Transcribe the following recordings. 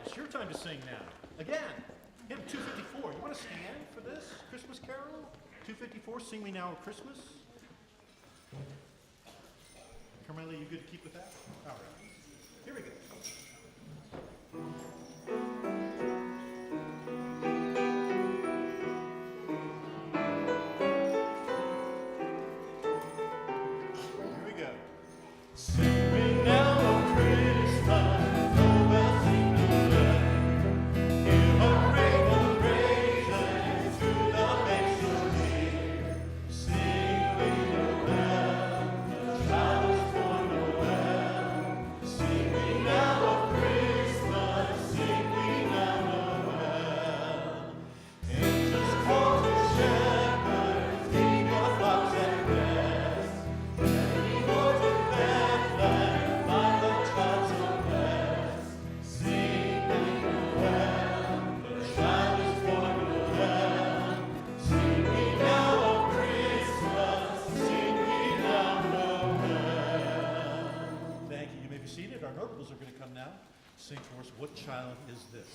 It's your time to sing now. Again, hymn 254. You want to stand for this Christmas carol? 254, Sing Me Now Christmas. Carmela, you good to keep with that? All right. Here we go. Here we go. Sing me now, O Christmas. Our notables are going to come now, sing for us, What Child Is This?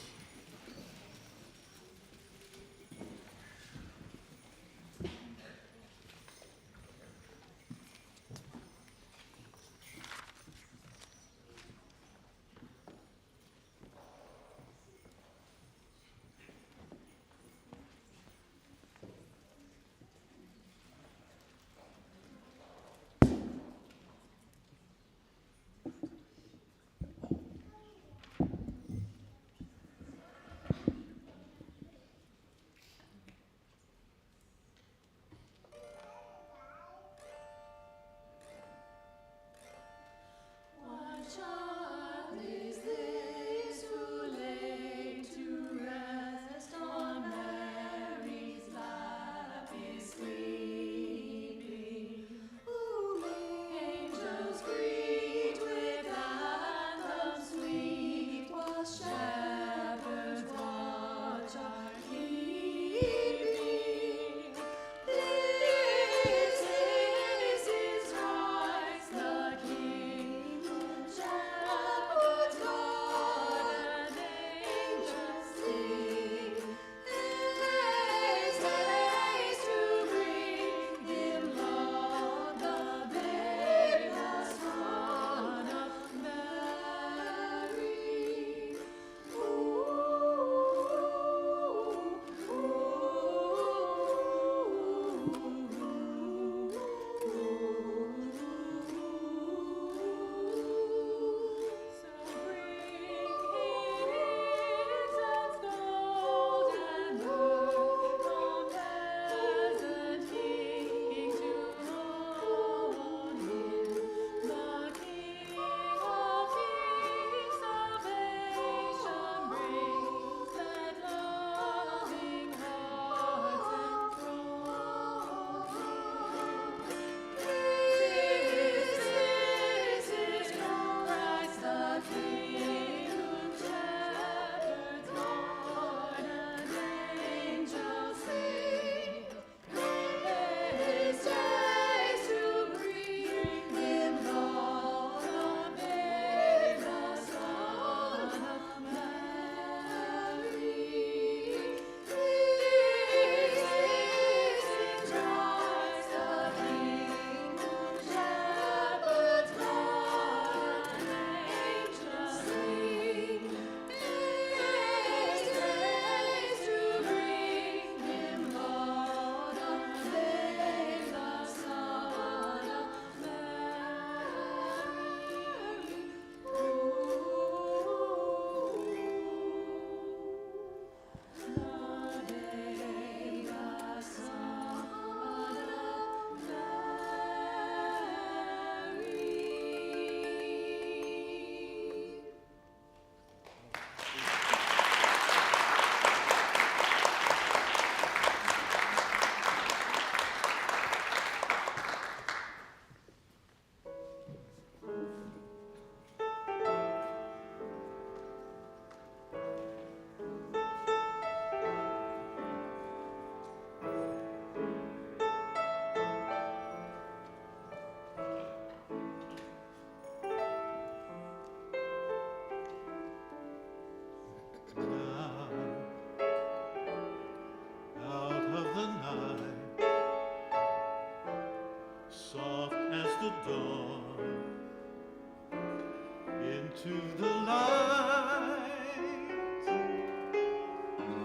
to the light.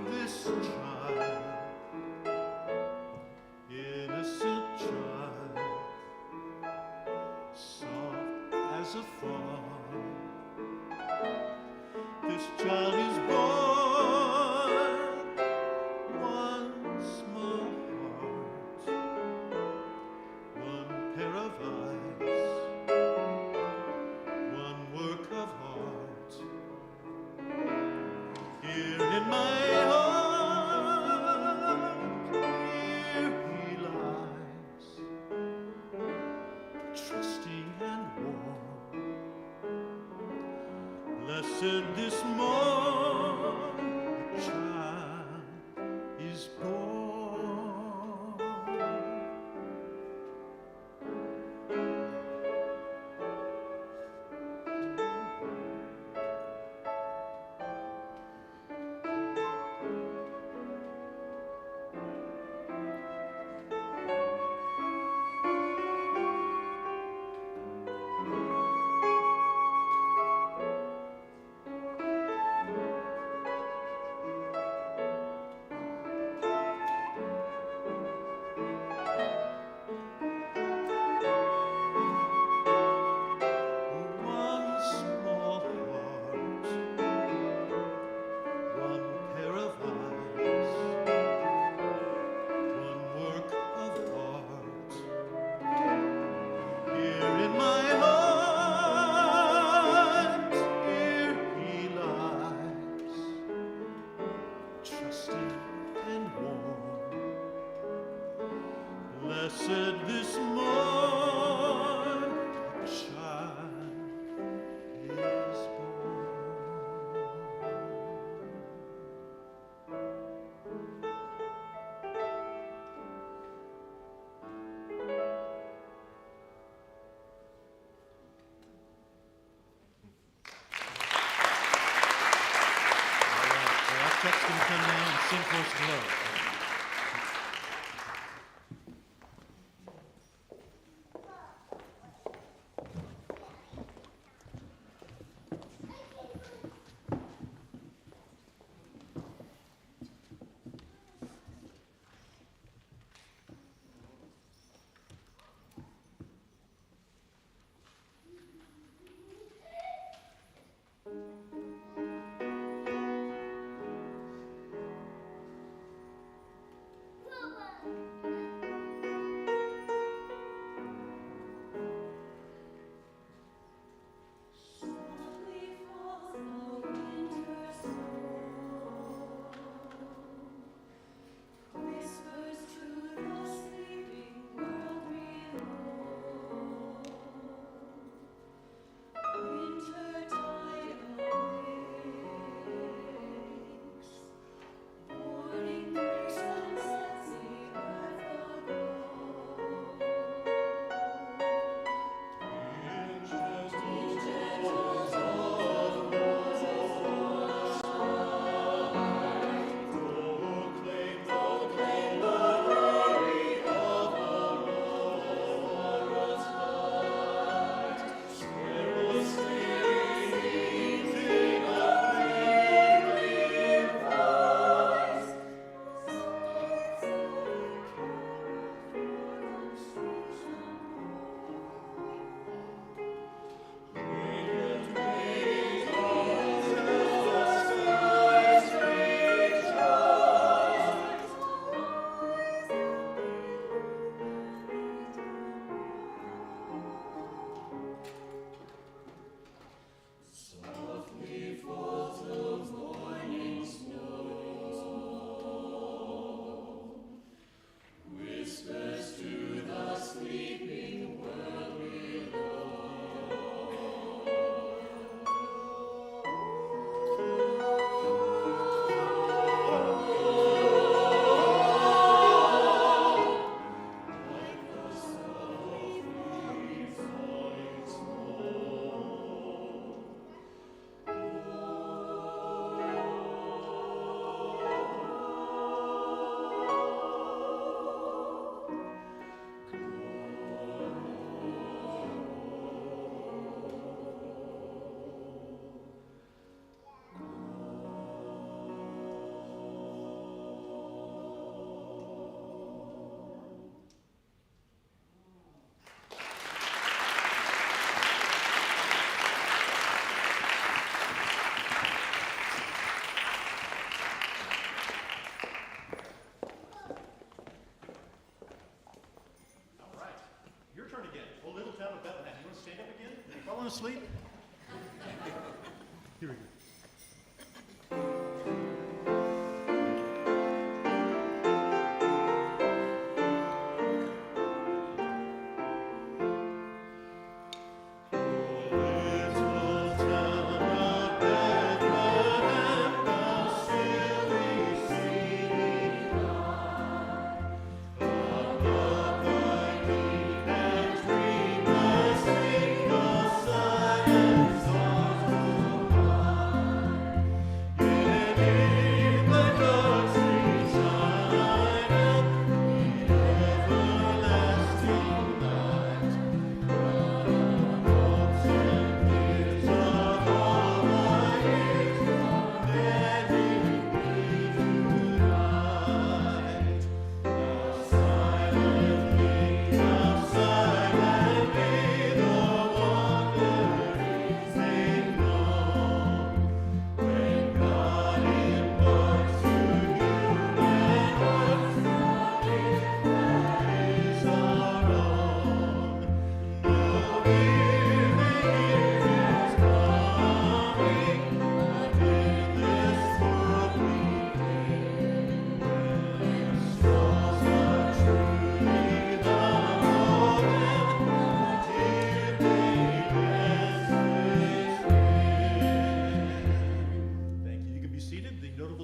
This child, innocent child, soft as a fawn. This child is born, one small heart, one pair of eyes, one work of art. Here in my heart, here he lies, trusting and warm. Blessed this morn, a child is born. One small heart, one pair of eyes, one work of art. Here in my heart, here he lies, trusting and warm. Blessed this morn, a child is born. All right, so Chuck's going to come now and sing for us below.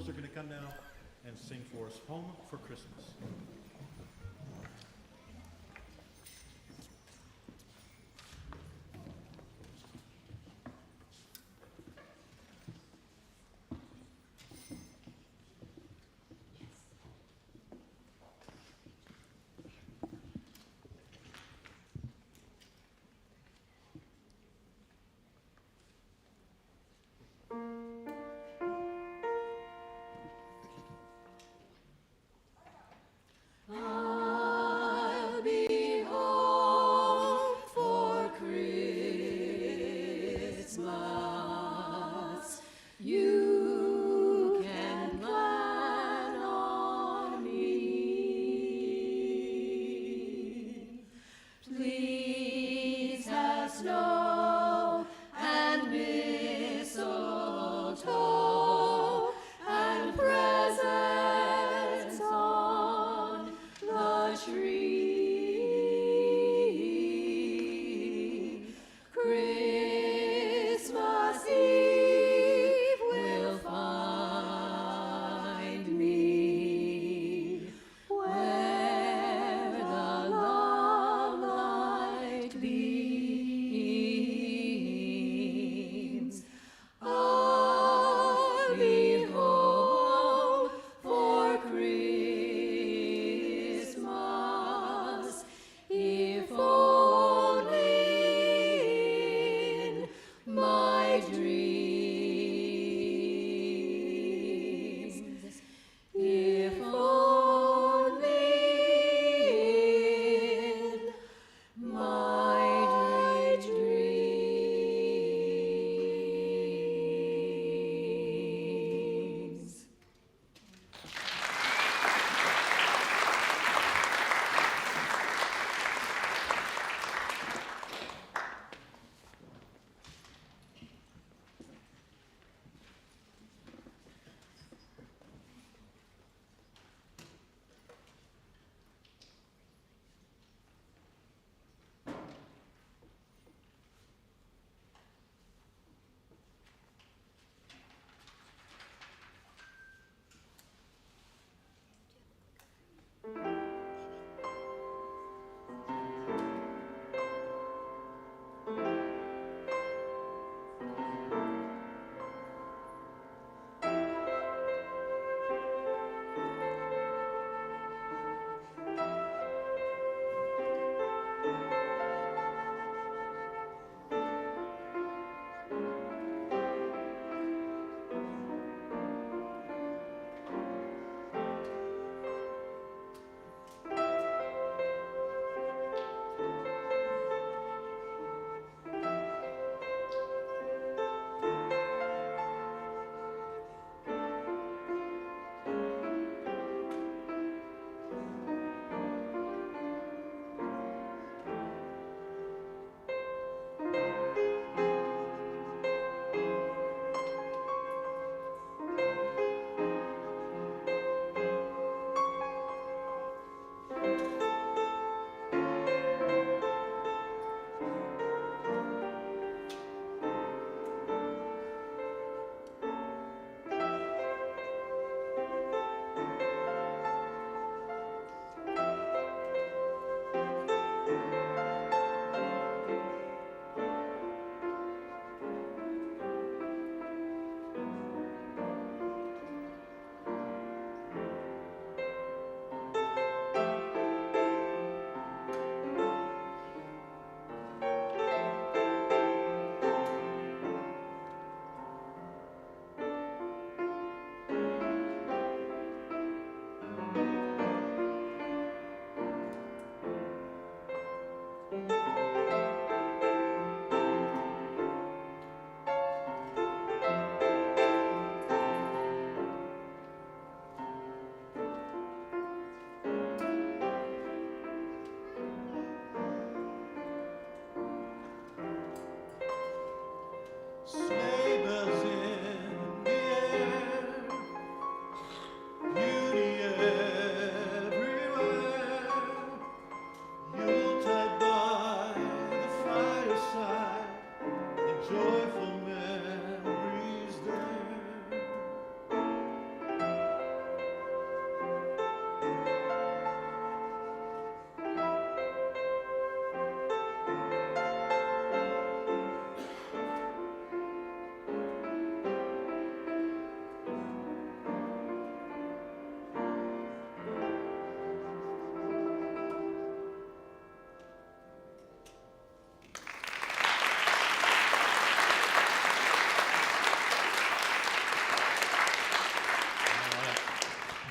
Eagles are going to come now and sing for us, Home for Christmas.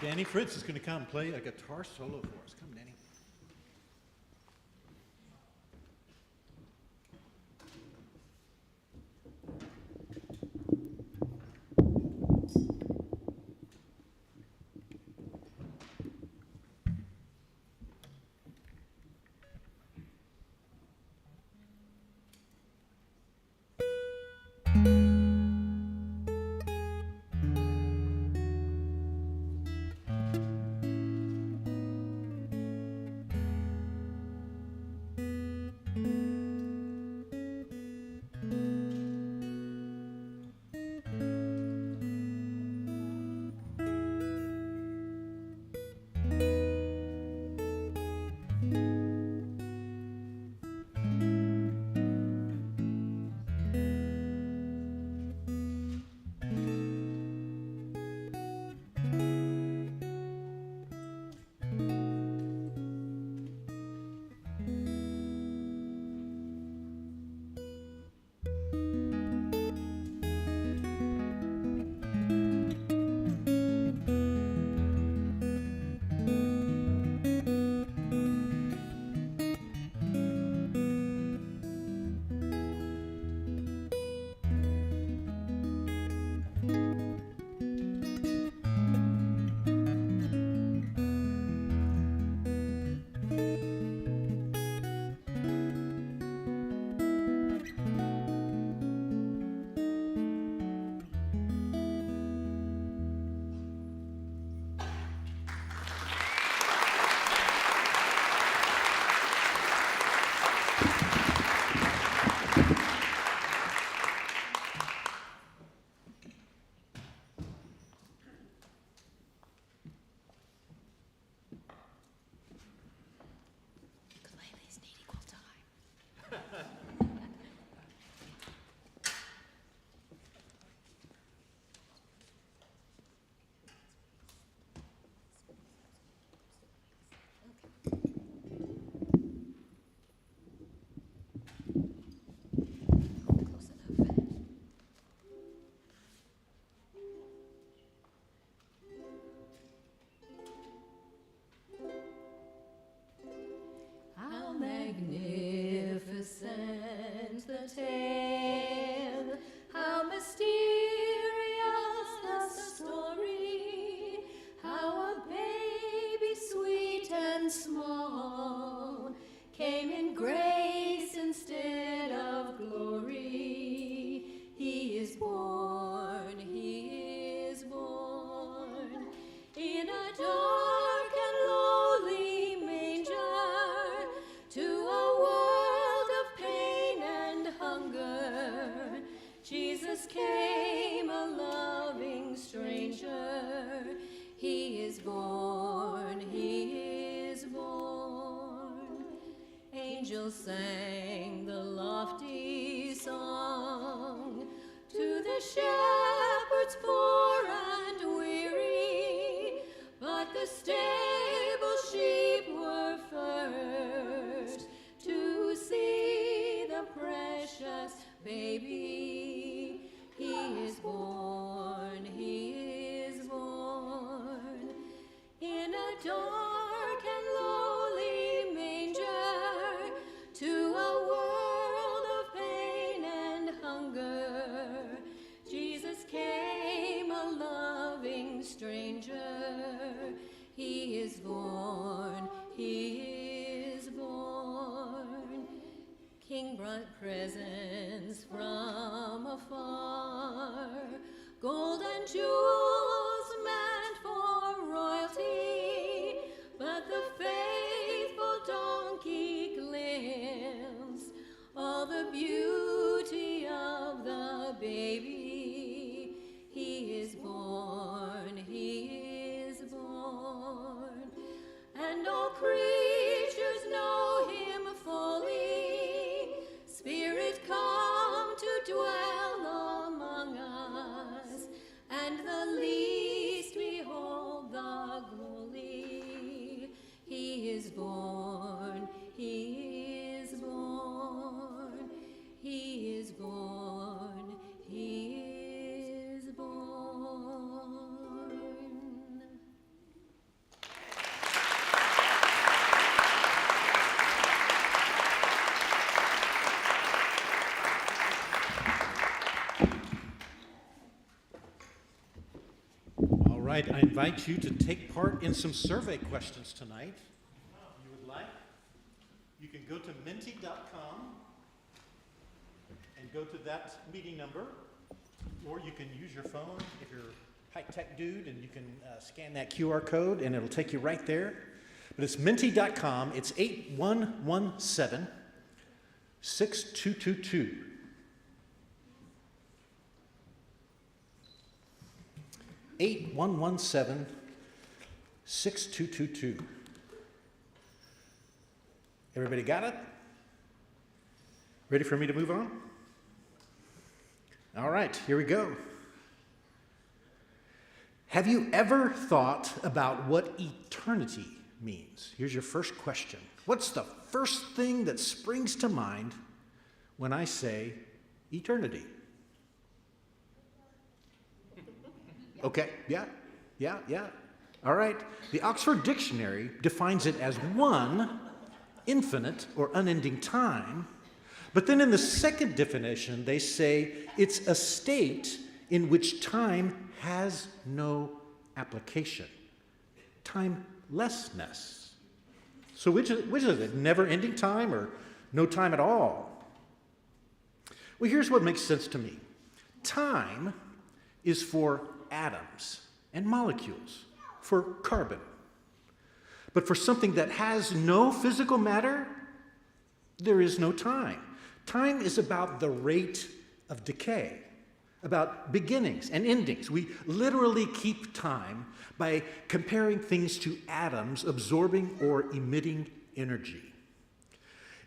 Danny Fritz is going to come and play a guitar solo for us. Come, Danny. The tale, how mysterious the story, how a baby sweet and small came in grace instead of glory. He is born in a dark and lowly manger, to a world of pain and hunger. Jesus came a loving stranger. He is born, he is born. Angels sang the lofty song to the shepherds poor and weary, but the stable sheep were first to see the precious baby. He is born, in a dark and lowly manger, to a world of pain and hunger. Jesus came a loving stranger. He is born, he is born. King brought presents from afar, gold and jewels meant for royalty, but the faithful donkey glimpsed all the beauty of the baby. He is born, and all creatures know him fully. Spirit, come to dwell among us, and the least behold the glory. He is born, he is born, he is born, he is born. right, I invite you to take part in some survey questions tonight. If you would like, you can go to menti.com and go to that meeting number, or you can use your phone if you're a high-tech dude, and you can scan that QR code and it'll take you right there. But it's menti.com. It's 8117-6222. (8117-6222). Everybody got it? Ready for me to move on? All right, here we go. Have you ever thought about what eternity means? Here's your first question. What's the first thing that springs to mind when I say eternity? Okay, yeah. All right. The Oxford Dictionary defines it as one infinite or unending time. But then in the second definition, they say it's a state in which time has no application. Timelessness. So which is it? Never-ending time or no time at all? Well, here's what makes sense to me. Time is for atoms and molecules, for carbon. But for something that has no physical matter, there is no time. Time is about the rate of decay, about beginnings and endings. We literally keep time by comparing things to atoms absorbing or emitting energy.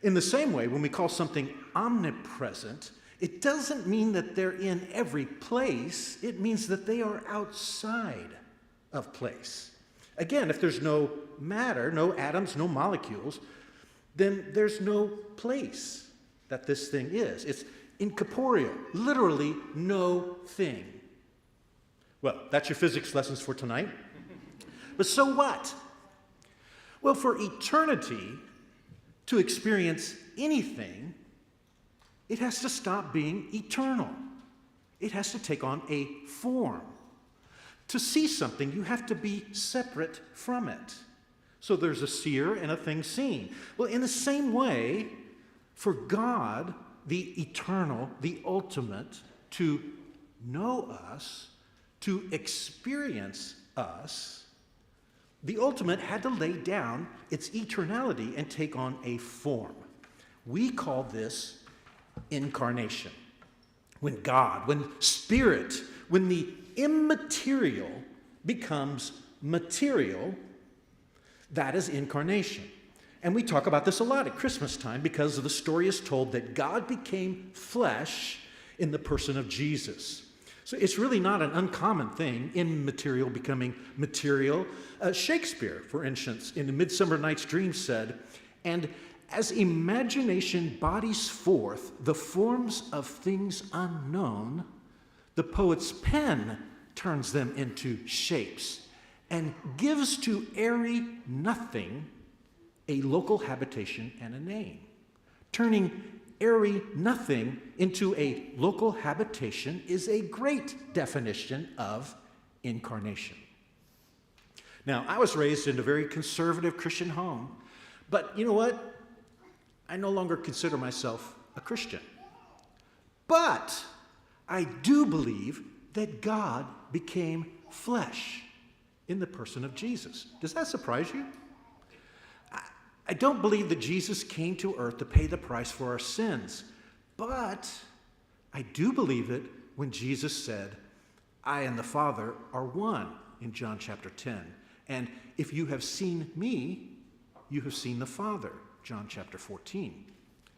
In the same way, when we call something omnipresent, it doesn't mean that they're in every place. It means that they are outside of place. Again, if there's no matter, no atoms, no molecules, then there's no place that this thing is. It's incorporeal, literally no thing. Well, that's your physics lessons for tonight. But so what? Well, for eternity to experience anything, it has to stop being eternal. It has to take on a form. To see something, you have to be separate from it. So there's a seer and a thing seen. Well, in the same way, for God, the eternal, the ultimate, to know us, to experience us, the ultimate had to lay down its eternality and take on a form. We call this incarnation. When God, when Spirit, when the immaterial becomes material, that is incarnation. And we talk about this a lot at Christmas time because the story is told that God became flesh in the person of Jesus. So it's really not an uncommon thing, immaterial becoming material. Shakespeare, for instance, in A Midsummer Night's Dream said, "And as imagination bodies forth the forms of things unknown, the poet's pen turns them into shapes and gives to airy nothing a local habitation and a name." Turning airy nothing into a local habitation is a great definition of incarnation. Now, I was raised in a very conservative Christian home, but you know what? I no longer consider myself a Christian. But I do believe that God became flesh in the person of Jesus. Does that surprise you? I don't believe that Jesus came to earth to pay the price for our sins, but I do believe it when Jesus said, "I and the Father are one," in John chapter 10. And "if you have seen me, you have seen the Father," John chapter 14.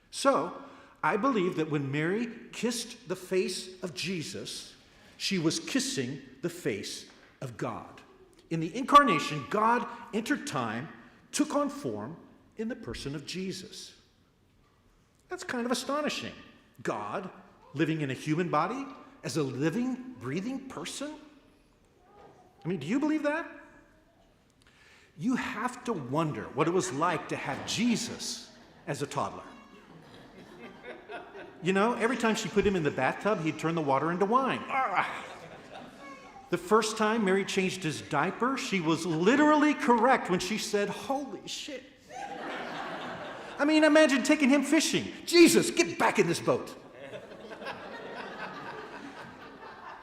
So, I believe that when Mary kissed the face of Jesus, she was kissing the face of God. In the incarnation, God entered time, took on form in the person of Jesus. That's kind of astonishing. God living in a human body as a living, breathing person? I mean, do you believe that? You have to wonder what it was like to have Jesus as a toddler. You know, every time she put him in the bathtub, he'd turn the water into wine. The first time Mary changed his diaper, she was literally correct when she said, "Holy shit." I mean, imagine taking him fishing. "Jesus, get back in this boat."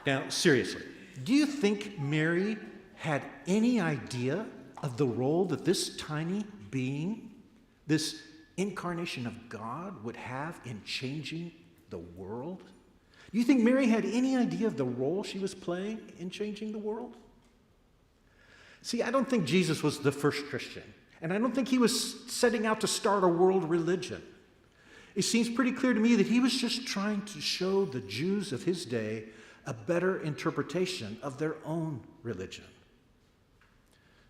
Now, seriously, do you think Mary had any idea of the role that this tiny being, this incarnation of God, would have in changing the world? Do you think Mary had any idea of the role she was playing in changing the world? See, I don't think Jesus was the first Christian, and I don't think he was setting out to start a world religion. It seems pretty clear to me that he was just trying to show the Jews of his day a better interpretation of their own religion.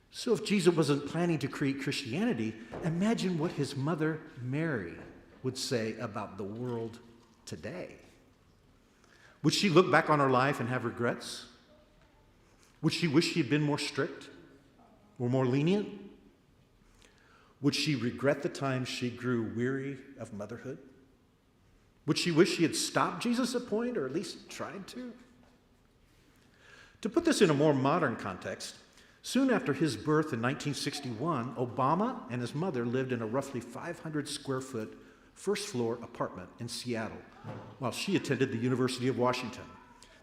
So if Jesus wasn't planning to create Christianity, imagine what his mother Mary would say about the world today. Would she look back on her life and have regrets? Would she wish she had been more strict or more lenient? Would she regret the times she grew weary of motherhood? Would she wish she had stopped Jesus at a point, or at least tried to? To put this in a more modern context, soon after his birth in 1961, Obama and his mother lived in a roughly 500 square foot first floor apartment in Seattle while she attended the University of Washington.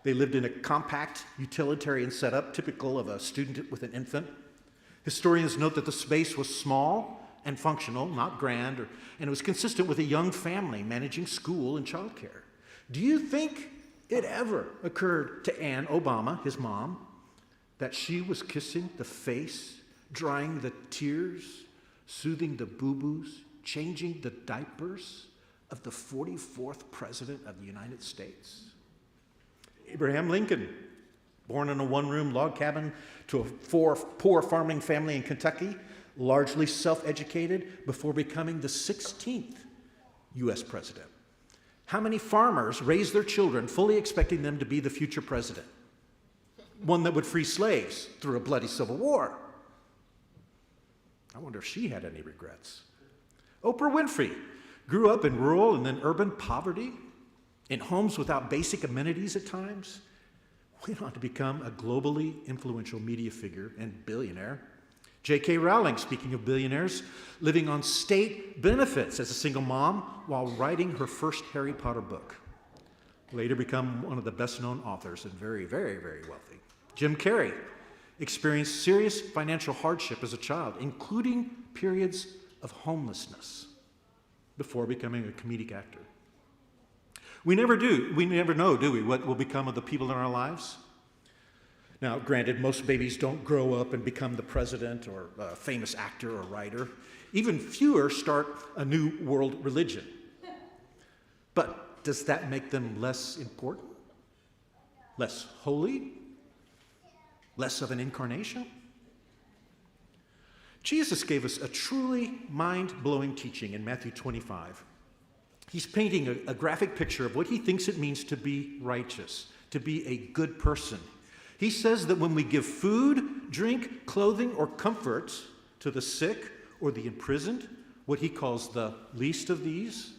They lived in a compact, utilitarian setup typical of a student with an infant. Historians note that the space was small and functional, not grand, and it was consistent with a young family managing school and childcare. Do you think it ever occurred to Anne Obama, his mom, that she was kissing the face, drying the tears, soothing the boo-boos, changing the diapers of the 44th President of the United States? Abraham Lincoln, born in a one-room log cabin to a poor farming family in Kentucky, largely self-educated before becoming the 16th U.S. president. How many farmers raised their children fully expecting them to be the future president? One that would free slaves through a bloody civil war. I wonder if she had any regrets. Oprah Winfrey grew up in rural and then urban poverty, in homes without basic amenities at times, went on to become a globally influential media figure and billionaire. J.K. Rowling, speaking of billionaires, living on state benefits as a single mom while writing her first Harry Potter book. Later become one of the best-known authors and very, very, very wealthy. Jim Carrey experienced serious financial hardship as a child, including periods of homelessness, before becoming a comedic actor. We never know, do we, what will become of the people in our lives? Now, granted, most babies don't grow up and become the president or a famous actor or writer. Even fewer start a new world religion. But does that make them less important? Less holy? Less of an incarnation? Jesus gave us a truly mind-blowing teaching in Matthew 25. He's painting a graphic picture of what he thinks it means to be righteous, to be a good person. He says that when we give food, drink, clothing, or comfort to the sick or the imprisoned, what he calls the least of these,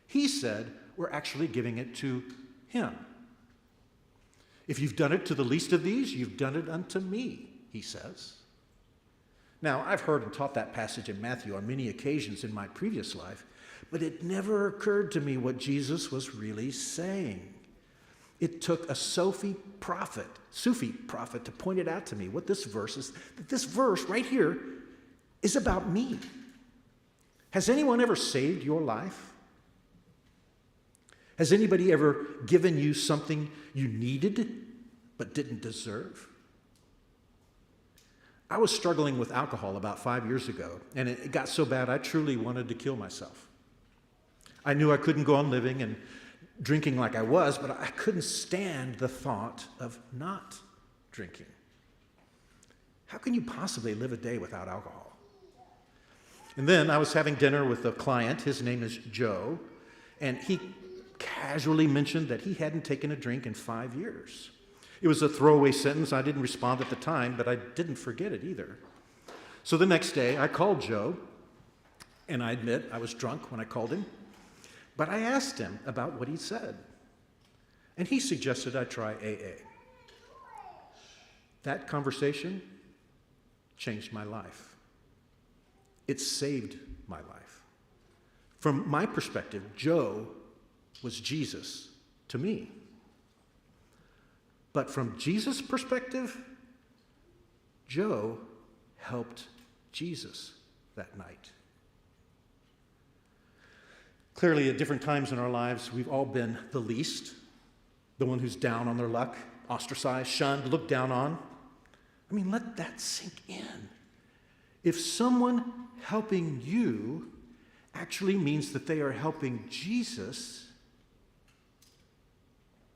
he said we're actually giving it to him. If you've done it to the least of these, you've done it unto me, he says. Now, I've heard and taught that passage in Matthew on many occasions in my previous life, but it never occurred to me what Jesus was really saying. It took a Sufi prophet to point it out to me, what this verse is, that this verse right here is about me. Has anyone ever saved your life? Has anybody ever given you something you needed but didn't deserve? I was struggling with alcohol about 5 years ago, and it got so bad I truly wanted to kill myself. I knew I couldn't go on living and drinking like I was, but I couldn't stand the thought of not drinking. How can you possibly live a day without alcohol? And then I was having dinner with a client. His name is Joe, and he casually mentioned that he hadn't taken a drink in 5 years. It was a throwaway sentence. I didn't respond at the time, but I didn't forget it either. So the next day, I called Joe, and I admit I was drunk when I called him, but I asked him about what he said, and he suggested I try AA. That conversation changed my life. It saved my life. From my perspective, Joe was Jesus to me. But from Jesus' perspective, Joe helped Jesus that night. Clearly, at different times in our lives, we've all been the least, the one who's down on their luck, ostracized, shunned, looked down on. I mean, let that sink in. If someone helping you actually means that they are helping Jesus,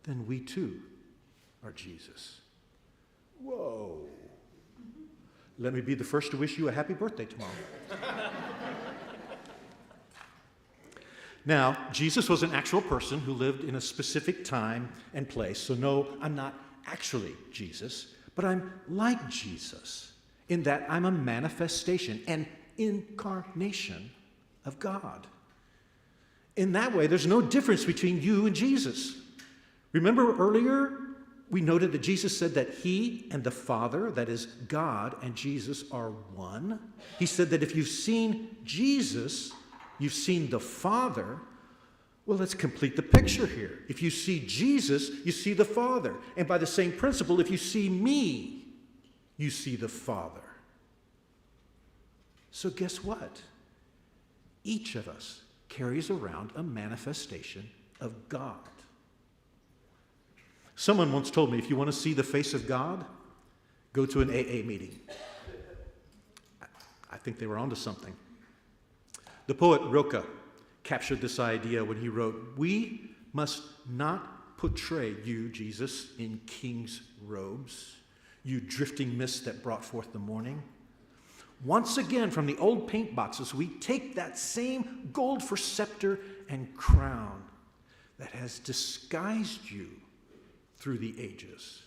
then we too are Jesus. Whoa. Let me be the first to wish you a happy birthday tomorrow. Now, Jesus was an actual person who lived in a specific time and place. So no, I'm not actually Jesus, but I'm like Jesus in that I'm a manifestation, an incarnation of God. In that way, there's no difference between you and Jesus. Remember earlier, we noted that Jesus said that he and the Father, that is God and Jesus, are one. He said that if you've seen Jesus, you've seen the Father. Well, let's complete the picture here. If you see Jesus, you see the Father. And by the same principle, if you see me, you see the Father. So guess what? Each of us carries around a manifestation of God. Someone once told me, if you want to see the face of God, go to an AA meeting. I think they were onto something. The poet Rilke captured this idea when he wrote, "We must not portray you, Jesus, in king's robes, you drifting mist that brought forth the morning. Once again, from the old paint boxes, we take that same gold for scepter and crown that has disguised you through the ages.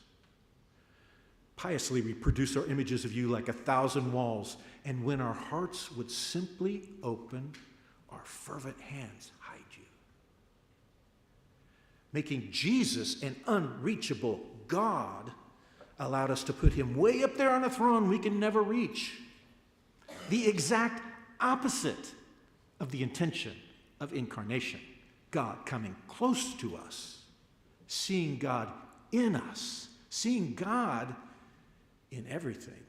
Piously, we produce our images of you like 1,000 walls, and when our hearts would simply open, our fervent hands hide you." Making Jesus an unreachable God allowed us to put him way up there on a throne we can never reach. The exact opposite of the intention of incarnation. God coming close to us, seeing God in us, seeing God in everything.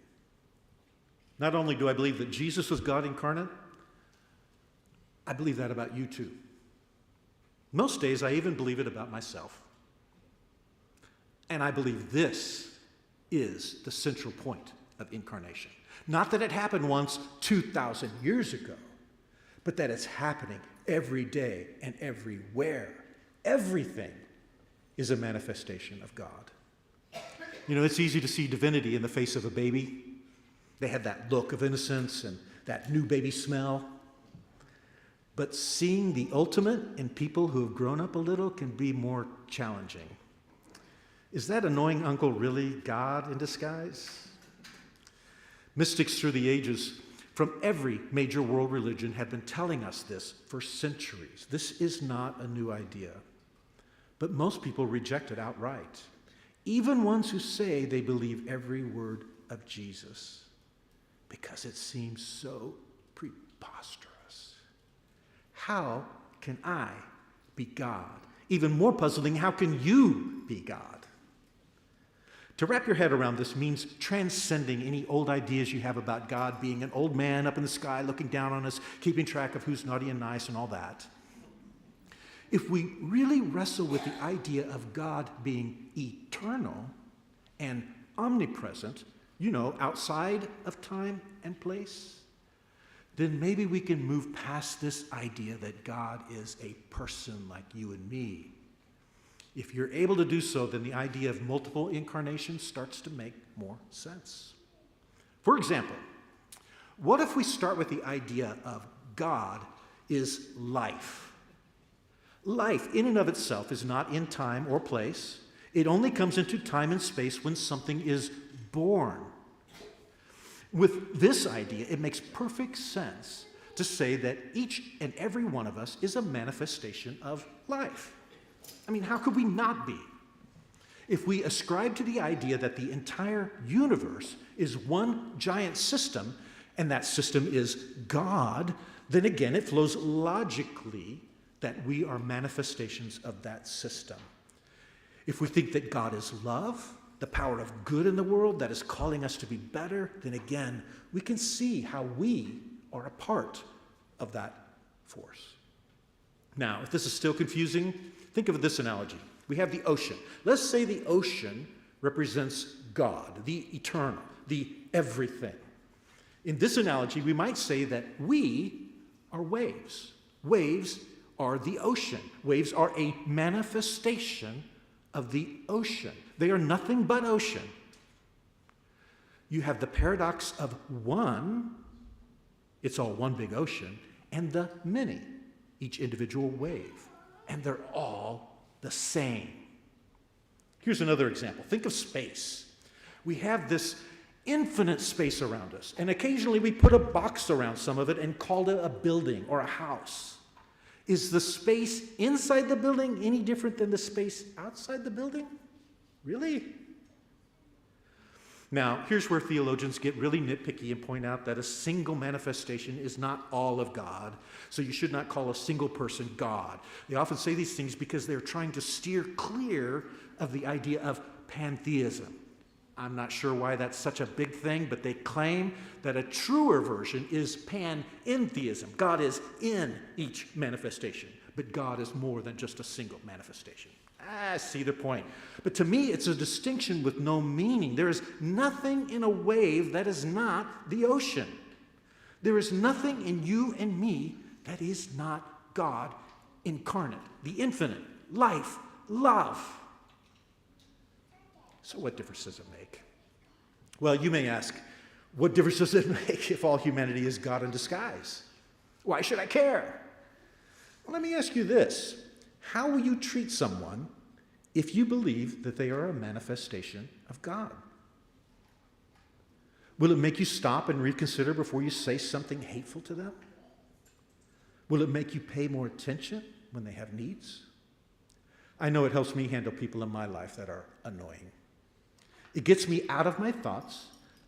Not only do I believe that Jesus was God incarnate, I believe that about you too. Most days I even believe it about myself. And I believe this is the central point of incarnation. Not that it happened once 2,000 years ago, but that it's happening every day and everywhere. Everything is a manifestation of God. You know, it's easy to see divinity in the face of a baby. They have that look of innocence and that new baby smell. But seeing the ultimate in people who have grown up a little can be more challenging. Is that annoying uncle really God in disguise? Mystics through the ages from every major world religion have been telling us this for centuries. This is not a new idea. But most people reject it outright, even ones who say they believe every word of Jesus, because it seems so preposterous. How can I be God? Even more puzzling, how can you be God? To wrap your head around this means transcending any old ideas you have about God being an old man up in the sky looking down on us, keeping track of who's naughty and nice and all that. If we really wrestle with the idea of God being eternal and omnipresent, outside of time and place, then maybe we can move past this idea that God is a person like you and me. If you're able to do so, then the idea of multiple incarnations starts to make more sense. For example, what if we start with the idea of God is life? Life in and of itself is not in time or place. It only comes into time and space when something is born. With this idea, it makes perfect sense to say that each and every one of us is a manifestation of life. I mean, how could we not be? If we ascribe to the idea that the entire universe is one giant system, and that system is God, then again it flows logically that we are manifestations of that system. If we think that God is love, the power of good in the world that is calling us to be better, then again, we can see how we are a part of that force. Now, if this is still confusing, think of this analogy. We have the ocean. Let's say the ocean represents God, the eternal, the everything. In this analogy, we might say that we are waves. Waves are the ocean. Waves are a manifestation of the ocean. They are nothing but ocean. You have the paradox of one, it's all one big ocean, and the many, each individual wave. And they're all the same. Here's another example. Think of space. We have this infinite space around us, and occasionally we put a box around some of it and call it a building or a house. Is the space inside the building any different than the space outside the building? Really? Now, here's where theologians get really nitpicky and point out that a single manifestation is not all of God, so you should not call a single person God. They often say these things because they're trying to steer clear of the idea of pantheism. I'm not sure why that's such a big thing, but they claim that a truer version is panentheism. God is in each manifestation, but God is more than just a single manifestation. I see the point. But to me, it's a distinction with no meaning. There is nothing in a wave that is not the ocean. There is nothing in you and me that is not God incarnate, the infinite, life, love. So what difference does it make? Well, you may ask, what difference does it make if all humanity is God in disguise? Why should I care? Well, let me ask you this. How will you treat someone if you believe that they are a manifestation of God? Will it make you stop and reconsider before you say something hateful to them? Will it make you pay more attention when they have needs? I know it helps me handle people in my life that are annoying. It gets me out of my thoughts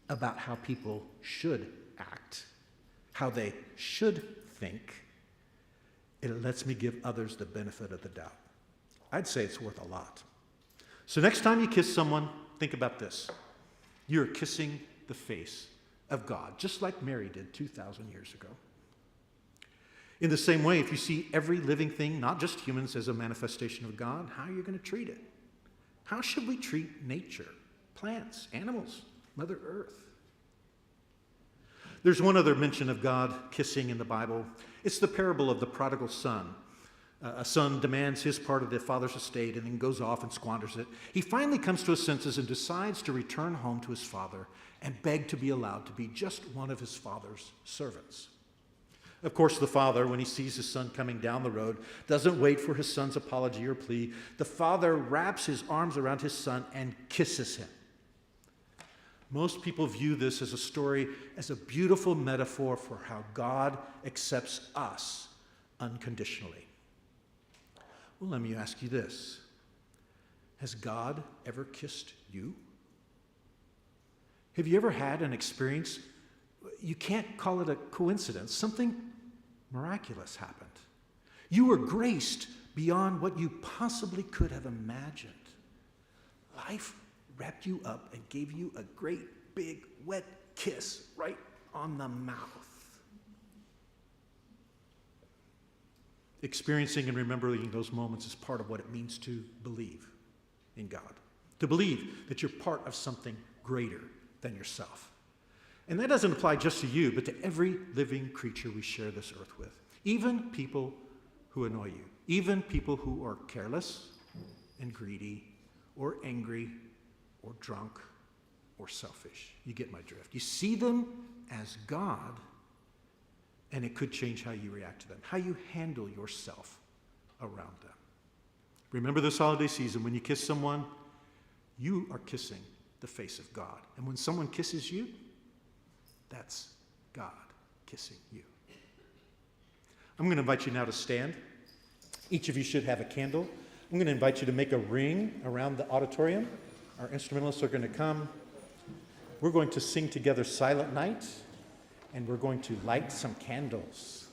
about how people should act, how they should think. It lets me give others the benefit of the doubt. I'd say it's worth a lot. So next time you kiss someone, think about this. You're kissing the face of God, just like Mary did 2,000 years ago. In the same way, if you see every living thing, not just humans, as a manifestation of God, how are you going to treat it? How should we treat nature? Plants, animals, Mother Earth. There's one other mention of God kissing in the Bible. It's the parable of the prodigal son. A son demands his part of the father's estate and then goes off and squanders it. He finally comes to his senses and decides to return home to his father and beg to be allowed to be just one of his father's servants. Of course, the father, when he sees his son coming down the road, doesn't wait for his son's apology or plea. The father wraps his arms around his son and kisses him. Most people view this as a story, as a beautiful metaphor for how God accepts us unconditionally. Well, let me ask you this. Has God ever kissed you? Have you ever had an experience? You can't call it a coincidence. Something miraculous happened. You were graced beyond what you possibly could have imagined. Life wrapped you up and gave you a great big wet kiss right on the mouth. Experiencing and remembering those moments is part of what it means to believe in God. To believe that you're part of something greater than yourself. And that doesn't apply just to you, but to every living creature we share this earth with. Even people who annoy you. Even people who are careless and greedy or angry or drunk or selfish. You get my drift. You see them as God, and it could change how you react to them, how you handle yourself around them. Remember this holiday season, when you kiss someone, you are kissing the face of God. And when someone kisses you, that's God kissing you. I'm going to invite you now to stand. Each of you should have a candle. I'm going to invite you to make a ring around the auditorium. Our instrumentalists are going to come. We're going to sing together Silent Night, and we're going to light some candles.